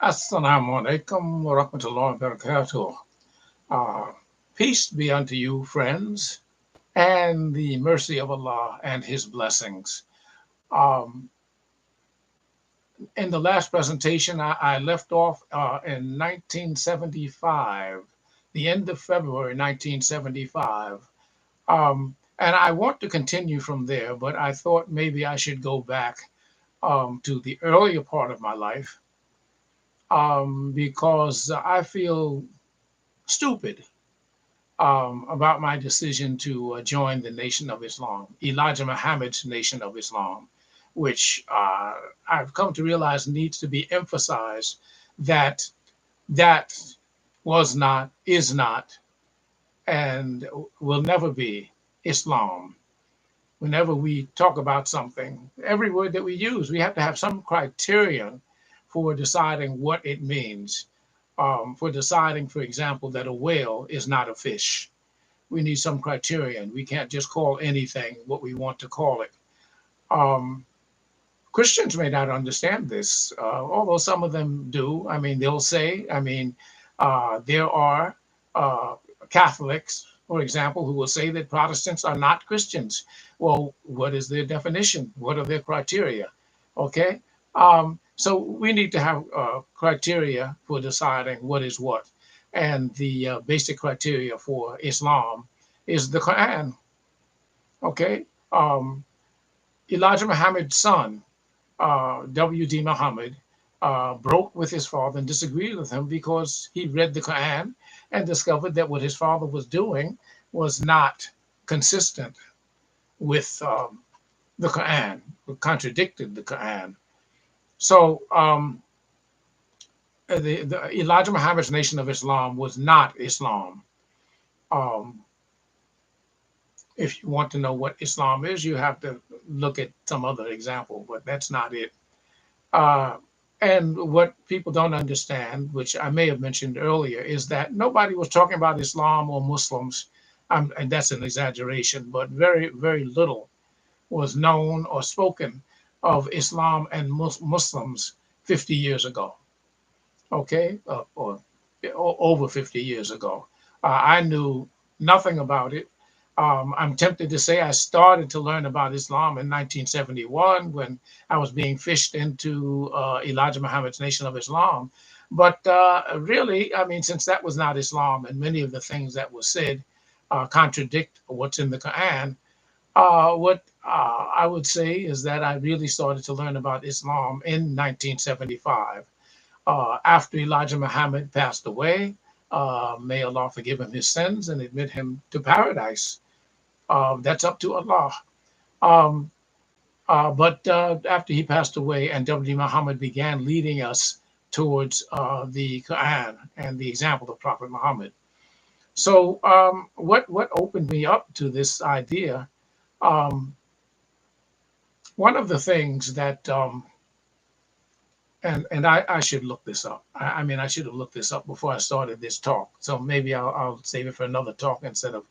Assalamu alaikum wa rahmatullahi wa barakatuh. Uh, Peace be unto you, friends, and the mercy of Allah and His blessings. Um, in the last presentation, I left off in 1975, the end of February 1975. And I want to continue from there, but I thought maybe I should go back to the earlier part of my life because I feel stupid about my decision to join the Nation of Islam, Elijah Muhammad's Nation of Islam, which I've come to realize needs to be emphasized that that was not, is not, and will never be Islam. Whenever we talk about something, every word that we use, we have to have some criterion for deciding what it means. For deciding, for example, that a whale is not a fish. We need some criterion. We can't just call anything what we want to call it. Um, Christians may not understand this, although some of them do. I mean, they'll say, there are uh, Catholics, for example, who will say that Protestants are not Christians. Well, what is their definition? What are their criteria? Okay. So we need to have criteria for deciding what is what. And the basic criteria for Islam is the Quran. Okay. Elijah Muhammad's son, W.D. Muhammad, broke with his father and disagreed with him because he read the Quran and discovered that what his father was doing was not consistent with the Quran, contradicted the Quran. So the Elijah Muhammad's Nation of Islam was not Islam. Um, if you want to know what Islam is, you have to look at some other example, but that's not it. Uh, and what people don't understand, which I may have mentioned earlier, is that nobody was talking about Islam or Muslims, and that's an exaggeration, but very, very little was known or spoken of Islam and Muslims 50 years ago, okay, or over 50 years ago. I knew nothing about it. I'm tempted to say I started to learn about Islam in 1971 when I was being fished into Elijah Muhammad's Nation of Islam. But really, I mean, since that was not Islam and many of the things that were said contradict what's in the Quran, what I would say is that I really started to learn about Islam in 1975 after Elijah Muhammad passed away. May Allah forgive him his sins and admit him to paradise. That's up to Allah. Um, but after he passed away and W. Muhammad began leading us towards the Quran and the example of Prophet Muhammad. So what opened me up to this idea? Um, One of the things that and I should look this up. I mean, I should have looked this up before I started this talk. So maybe I'll save it for another talk instead of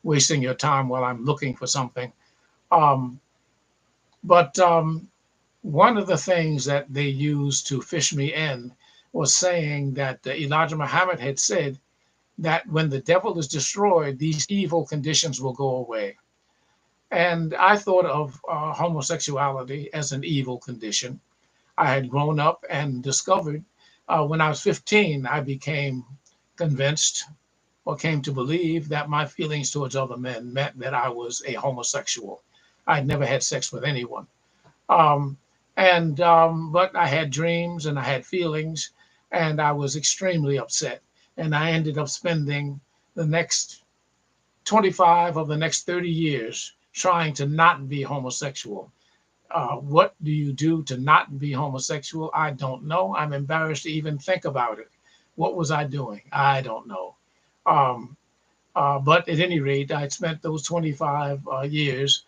wasting your time while I'm looking for something. Um, but one of the things that they used to fish me in was saying that Elijah Muhammad had said that when the devil is destroyed, these evil conditions will go away. And I thought of homosexuality as an evil condition. I had grown up and discovered when I was 15, I became convinced or came to believe that my feelings towards other men meant that I was a homosexual. I'd never had sex with anyone. Um, but I had dreams and I had feelings, and I was extremely upset. And I ended up spending the next 25 of the next 30 years trying to not be homosexual. What do you do to not be homosexual? I don't know. I'm embarrassed to even think about it. What was I doing? I don't know. Um, but at any rate, I spent those 25 years.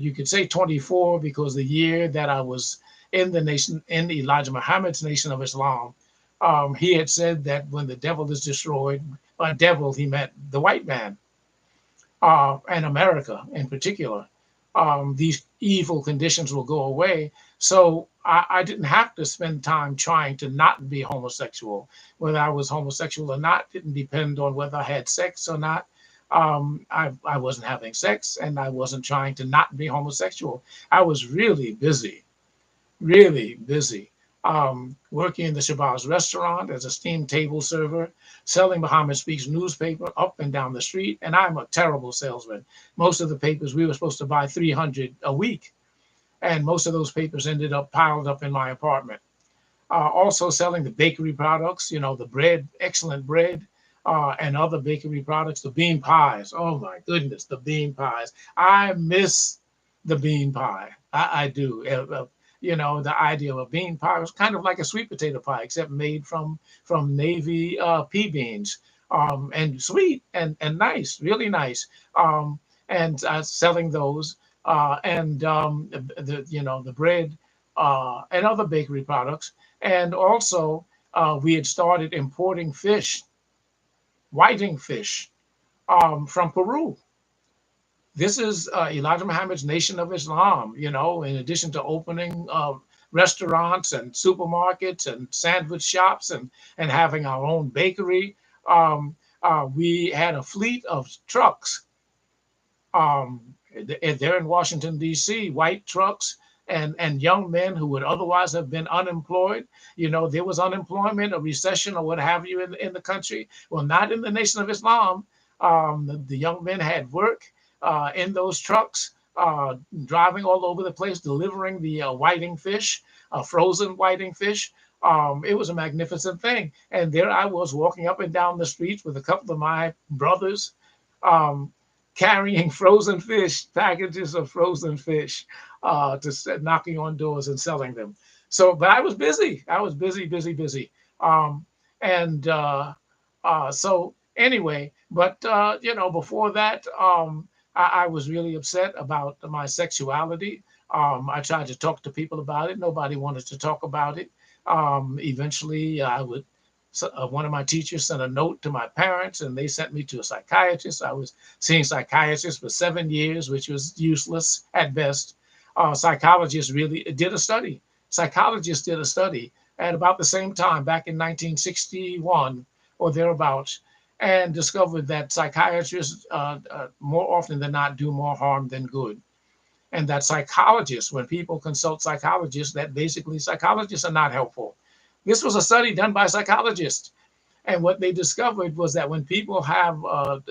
You could say 24 because the year that I was in the nation, in Elijah Muhammad's Nation of Islam, he had said that when the devil is destroyed, by devil, he meant the white man and America in particular. These evil conditions will go away. So I didn't have to spend time trying to not be homosexual. Whether I was homosexual or not didn't depend on whether I had sex or not. I wasn't having sex and I wasn't trying to not be homosexual. I was really busy. Working in the Shabazz restaurant as a steam table server, selling Muhammad Speaks newspaper up and down the street, and I'm a terrible salesman. Most of the papers we were supposed to buy 300 a week, and most of those papers ended up piled up in my apartment. Also selling the bakery products, the bread, excellent bread, and other bakery products, the bean pies. Oh my goodness, the bean pies. I miss the bean pie. I do. The idea of a bean pie was kind of like a sweet potato pie, except made from navy pea beans, and sweet and nice, really nice. And selling those, and the bread, and other bakery products, and also we had started importing fish, whiting fish, from Peru. This is Elijah Muhammad's Nation of Islam. In addition to opening restaurants and supermarkets and sandwich shops and having our own bakery, we had a fleet of trucks, they're in Washington, D.C., white trucks and young men who would otherwise have been unemployed. There was unemployment, a recession, or what have you in the country. Well, not in the Nation of Islam. The young men had work in those trucks, driving all over the place, delivering the whiting fish, frozen whiting fish. It was a magnificent thing. And there I was walking up and down the streets with a couple of my brothers. Um, Carrying frozen fish, packages of frozen fish, knocking on doors and selling them. So, but I was busy. I was busy, busy, busy. And so anyway, but before that, I was really upset about my sexuality. I tried to talk to people about it. Nobody wanted to talk about it. Eventually, I would so, one of my teachers sent a note to my parents and they sent me to a psychiatrist. I was seeing psychiatrists for 7 years, which was useless at best. Psychologists really did a study. Psychologists did a study at about the same time, back in 1961 or thereabouts, and discovered that psychiatrists, more often than not, do more harm than good. And that psychologists, when people consult psychologists, that basically psychologists are not helpful. This was a study done by psychologists. And what they discovered was that when people have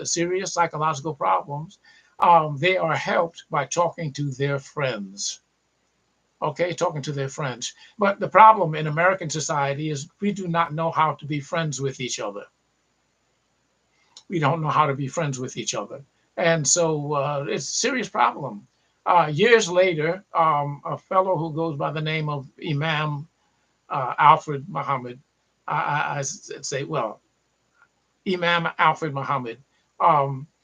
serious psychological problems, they are helped by talking to their friends. Okay, talking to their friends. But the problem in American society is we do not know how to be friends with each other. We don't know how to be friends with each other. And so it's a serious problem. Years later, a fellow who goes by the name of Imam Alfred Muhammad, I say, well, Imam Alfred Muhammad,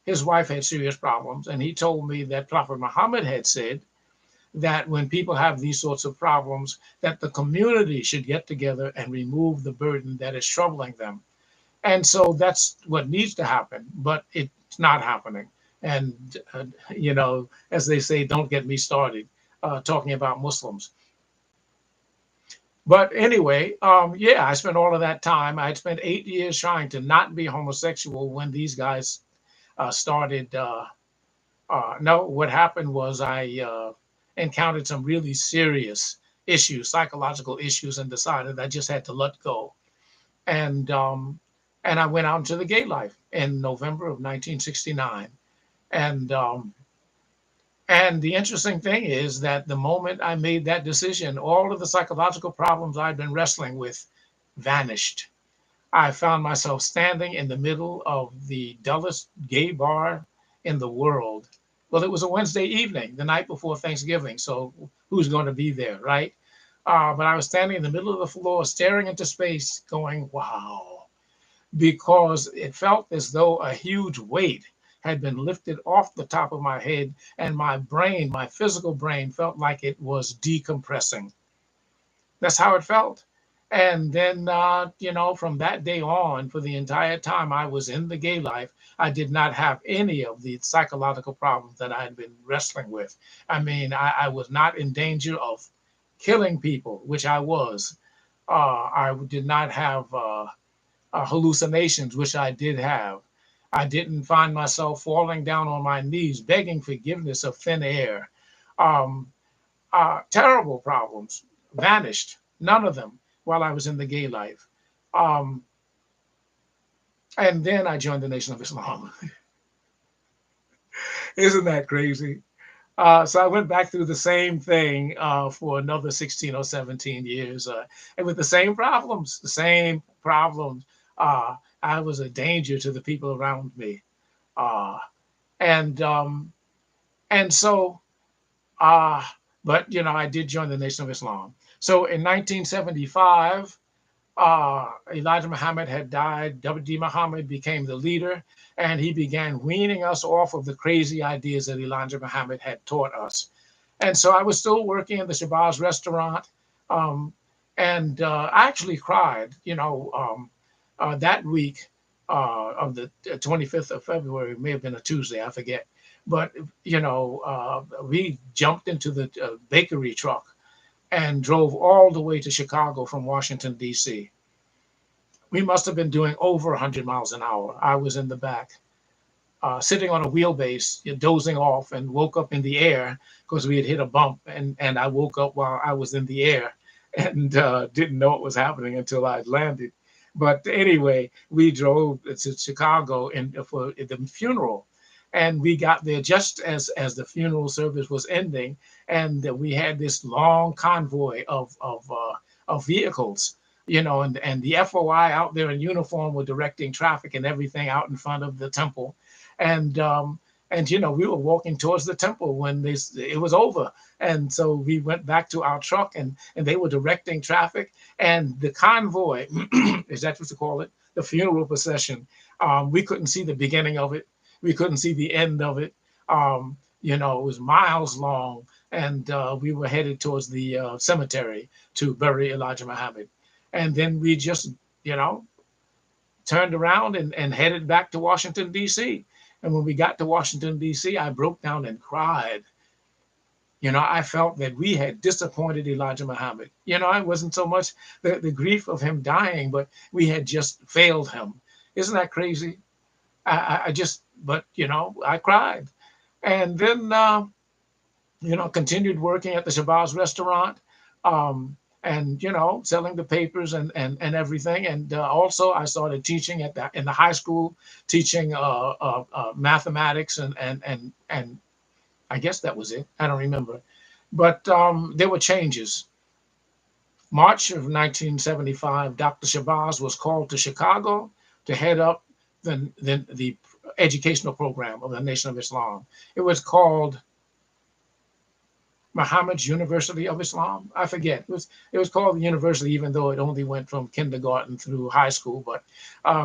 his wife had serious problems. And he told me that Prophet Muhammad had said that when people have these sorts of problems, that the community should get together and remove the burden that is troubling them. And so that's what needs to happen, but it's not happening. And, as they say, don't get me started talking about Muslims. But anyway, yeah, I spent all of that time. I had spent 8 years trying to not be homosexual when these guys started. No, what happened was I encountered some really serious issues, psychological issues, and decided I just had to let go. And and I went out into the gay life in November of 1969. And and the interesting thing is that the moment I made that decision, all of the psychological problems I'd been wrestling with vanished. I found myself standing in the middle of the dullest gay bar in the world. Well, it was a Wednesday evening, the night before Thanksgiving. So who's going to be there, right? But I was standing in the middle of the floor, staring into space, going, wow, because it felt as though a huge weight had been lifted off the top of my head, and my brain, my physical brain, felt like it was decompressing. That's how it felt. And then, from that day on, for the entire time I was in the gay life, I did not have any of the psychological problems that I had been wrestling with. I mean, I was not in danger of killing people, which I was. I did not have hallucinations, which I did have. I didn't find myself falling down on my knees, begging forgiveness of thin air. Um, Terrible problems vanished, none of them while I was in the gay life. Um, and then I joined the Nation of Islam. Isn't that crazy? So I went back through the same thing for another 16 or 17 years, and with the same problems, the same problems. I was a danger to the people around me. Uh, and and so, uh, but I did join the Nation of Islam. So in 1975, Elijah Muhammad had died. W.D. Muhammad became the leader, and he began weaning us off of the crazy ideas that Elijah Muhammad had taught us. And so I was still working in the Shabazz restaurant, um, and I actually cried, that week of the 25th of February. It may have been a Tuesday, I forget. But we jumped into the bakery truck and drove all the way to Chicago from Washington D.C. We must have been doing over 100 miles an hour. I was in the back, sitting on a wheelbase, dozing off, and woke up in the air because we had hit a bump. And I woke up while I was in the air and didn't know what was happening until I landed. But anyway, we drove to Chicago for the funeral. And we got there just as the funeral service was ending, and we had this long convoy of vehicles, and the FOI out there in uniform were directing traffic and everything out in front of the temple, and we were walking towards the temple when it was over, and so we went back to our truck, and they were directing traffic, and the convoy, is that what you call it, the funeral procession, we couldn't see the beginning of it, we couldn't see the end of it. It was miles long, and we were headed towards the cemetery to bury Elijah Muhammad, and then we just you know turned around and headed back to Washington, D.C. And when we got to Washington, D.C., I broke down and cried. I felt that we had disappointed Elijah Muhammad. It wasn't so much the grief of him dying, but we had just failed him. Isn't that crazy? I just, but, I cried. And then, continued working at the Shabazz restaurant. And selling the papers and everything, and also I started teaching in the high school, teaching mathematics and I guess that was it. I don't remember, but there were changes. March of 1975, Dr. Shabazz was called to Chicago to head up the educational program of the Nation of Islam. It was called Muhammad's University of Islam. I forget. It was called the university, even though it only went from kindergarten through high school. But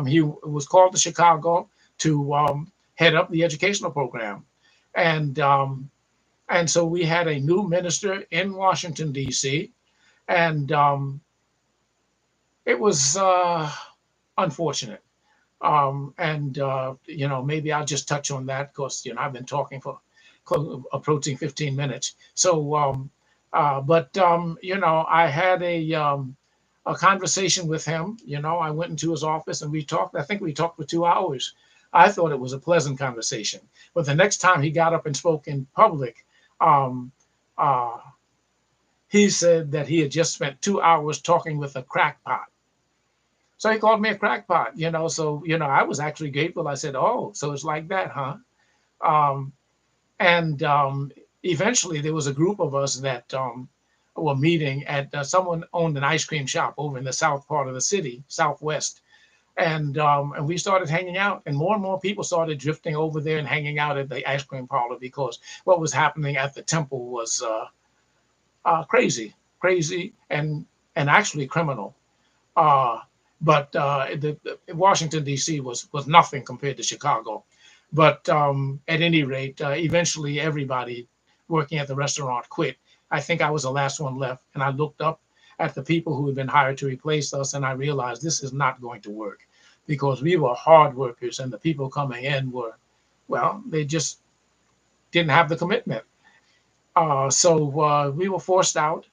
he was called to Chicago to head up the educational program, and so we had a new minister in Washington D.C. and it was unfortunate. And maybe I'll just touch on that because I've been talking for approaching 15 minutes. So, I had a conversation with him. I went into his office and we talked. I think we talked for 2 hours. I thought it was a pleasant conversation. But the next time he got up and spoke in public, um, uh, he said that he had just spent 2 hours talking with a crackpot. So he called me a crackpot. So, I was actually grateful. I said, oh, so it's like that, huh? Um, and eventually there was a group of us that were meeting at someone owned an ice cream shop over in the south part of the city, southwest. And we started hanging out, and more people started drifting over there and hanging out at the ice cream parlor because what was happening at the temple was crazy, and actually criminal. Uh, but Washington D.C. was nothing compared to Chicago. But at any rate, eventually everybody working at the restaurant quit. I think I was the last one left, and I looked up at the people who had been hired to replace us, and I realized this is not going to work because we were hard workers, and the people coming in were, well, they just didn't have the commitment. So we were forced out.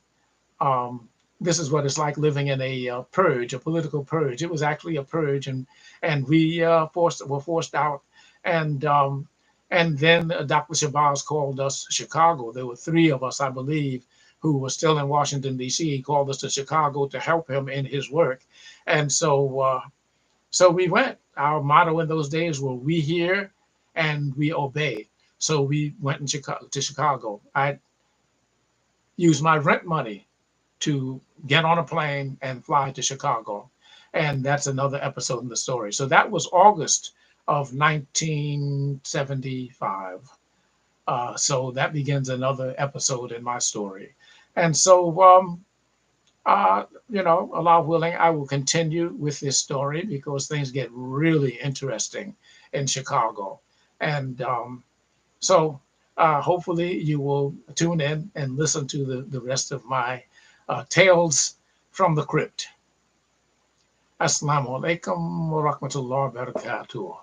um, this is what it's like living in a purge, a political purge. It was actually a purge, and we were forced out, and and then Dr. Shabazz called us Chicago. There were three of us, I believe, who were still in Washington D.C. He called us to Chicago to help him in his work, and so we went. Our motto in those days were "We hear and we obey." So we went to Chicago. I used my rent money to get on a plane and fly to Chicago. And that's another episode in the story. So that was August of 1975. So that begins another episode in my story. And so, Allah willing, I will continue with this story because things get really interesting in Chicago. And hopefully you will tune in and listen to the rest of my tales from the crypt. Assalamu alaikum wa rahmatullahi wa barakatuh.